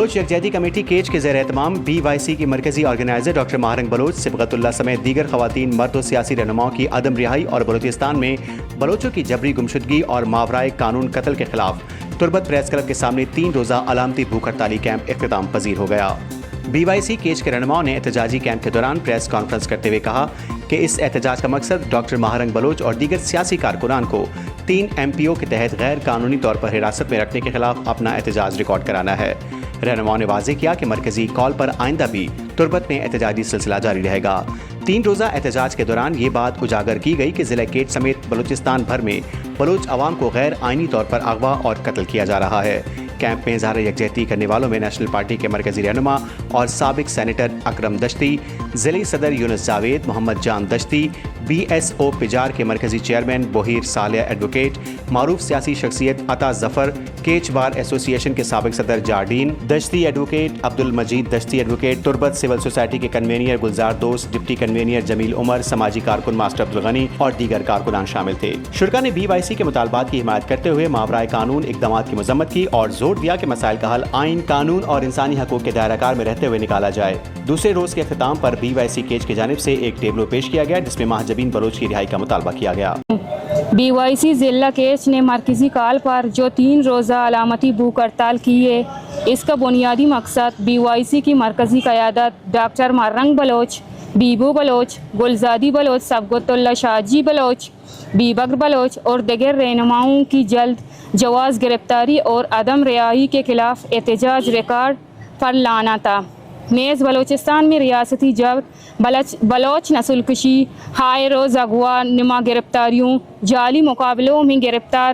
بلوچ یکجہتی committee catch کے زیر اہتمام BYC کی مرکزی آرگنائزر ڈاکٹر ماہرنگ بلوچ، صبغت اللہ سمیت دیگر خواتین، مرد و سیاسی رہنماؤں کی عدم رہائی اور بلوچستان میں بلوچوں کی جبری گمشدگی اور ماورائے قانون قتل کے خلاف تربت پریس کلب کے سامنے 3 روزہ علامتی بھوک ہڑتالی کیمپ اختتام پذیر ہو گیا۔ BYC کیچ کے رہنماؤں نے احتجاجی کیمپ کے دوران پریس کانفرنس کرتے ہوئے کہا کہ اس احتجاج کا مقصد ڈاکٹر ماہرنگ بلوچ اور دیگر سیاسی کارکنان کو 3 MPO کے تحت غیر قانونی طور پر حراست میں رکھنے کے خلاف اپنا احتجاج ریکارڈ کرانا ہے۔ رہنماؤں نے واضح کیا کہ مرکزی کال پر آئندہ بھی تربت میں احتجاجی سلسلہ جاری رہے گا۔ 3 روزہ احتجاج کے دوران یہ بات اجاگر کی گئی کہ ضلع کیچ سمیت بلوچستان بھر میں بلوچ عوام کو غیر آئینی طور پر اغوا اور قتل کیا جا رہا ہے۔ کیمپ میں اظہار یکجہتی کرنے والوں میں نیشنل پارٹی کے مرکزی رہنما اور سابق سینیٹر اکرم دشتی، ضلعی صدر یونس جاوید، محمد جان دشتی، BSO پجار کے مرکزی چیئرمین بوہیر صالح ایڈوکیٹ، معروف سیاسی شخصیت عطا ظفر، کیچ بار ایسوسی ایشن کے سابق صدر جارڈین دشتی ایڈوکیٹ، عبد المجید دشتی ایڈوکیٹ، تربت سول سوسائٹی کے کنوینر گلزار دوست، ڈپٹی کنوینر جمیل عمر، سماجی کارکن ماسٹر عبدالغنی اور دیگر کارکنان شامل تھے۔ شرکا نے BYC کے مطالبات کی حمایت کرتے ہوئے ماورائے قانون اقدامات کی مذمت کی اور زور دیا کہ مسائل کا حل آئین، قانون اور انسانی حقوق کے دائرہ کار میں رہتے ہوئے نکالا جائے۔ دوسرے روز کے اختتام پر BYC کیچ کی جانب سے ایک ٹیبلو پیش کیا گیا جس میں محجبین بلوچ کی رہائی کا مطالبہ کیا گیا۔ BYC ضلع کیچ نے مرکزی کال پر جو 3 روزہ علامتی بھوک ہڑتال کی ہے، اس کا بنیادی مقصد BYC کی مرکزی قیادت ڈاکٹر ماہرنگ بلوچ، بیبو بلوچ، گلزادی بلوچ، صبغت اللہ شاہجی بلوچ، بکر بلوچ اور دیگر رہنماؤں کی جلد جواز گرفتاری اور عدم رہائی کے خلاف احتجاج ریکارڈ پر لانا تھا۔ نیز بلوچستان میں ریاستی جبر، بلوچ نسل کشی، ہائے روز اغوا نما گرفتاریوں، جعلی مقابلوں میں گرفتار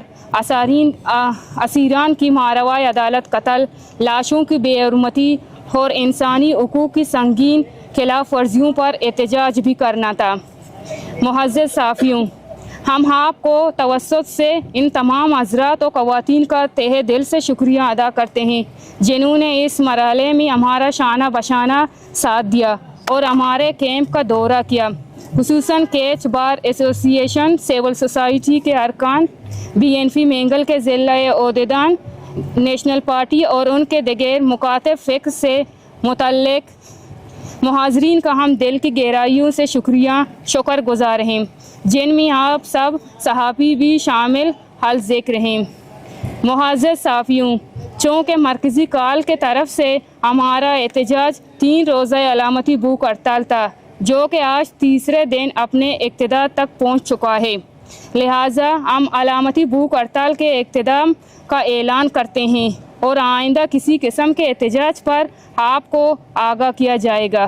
اسیران کی ماورائے عدالت قتل، لاشوں کی بے حرمتی اور انسانی حقوق کی سنگین خلاف ورزیوں پر احتجاج بھی کرنا تھا۔ معزز صحافیوں، ہم آپ کو توسط سے ان تمام حضرات و خواتین کا تہہ دل سے شکریہ ادا کرتے ہیں جنہوں نے اس مرحلے میں ہمارا شانہ بشانہ ساتھ دیا اور ہمارے کیمپ کا دورہ کیا۔ خصوصاً کیچ بار ایسوسی ایشن، سول سوسائٹی کے ارکان، BNP مینگل کے ضلع عہدیدان، نیشنل پارٹی اور ان کے دیگر مخاطب فکر سے متعلق محاضرین کا ہم دل کی گہرائیوں سے شکر گزار ہیں، جن میں آپ سب صحافی بھی شامل حال ذکر ہیں۔ معزز صحافیوں، چونکہ مرکزی کال کے طرف سے ہمارا احتجاج 3 روزہ علامتی بھوک ہڑتال تھا جو کہ آج تیسرے دن اپنے اختتام تک پہنچ چکا ہے، لہٰذا ہم علامتی بھوک ہڑتال کے اختتام کا اعلان کرتے ہیں اور آئندہ کسی قسم کے احتجاج پر آپ کو آگاہ کیا جائے گا۔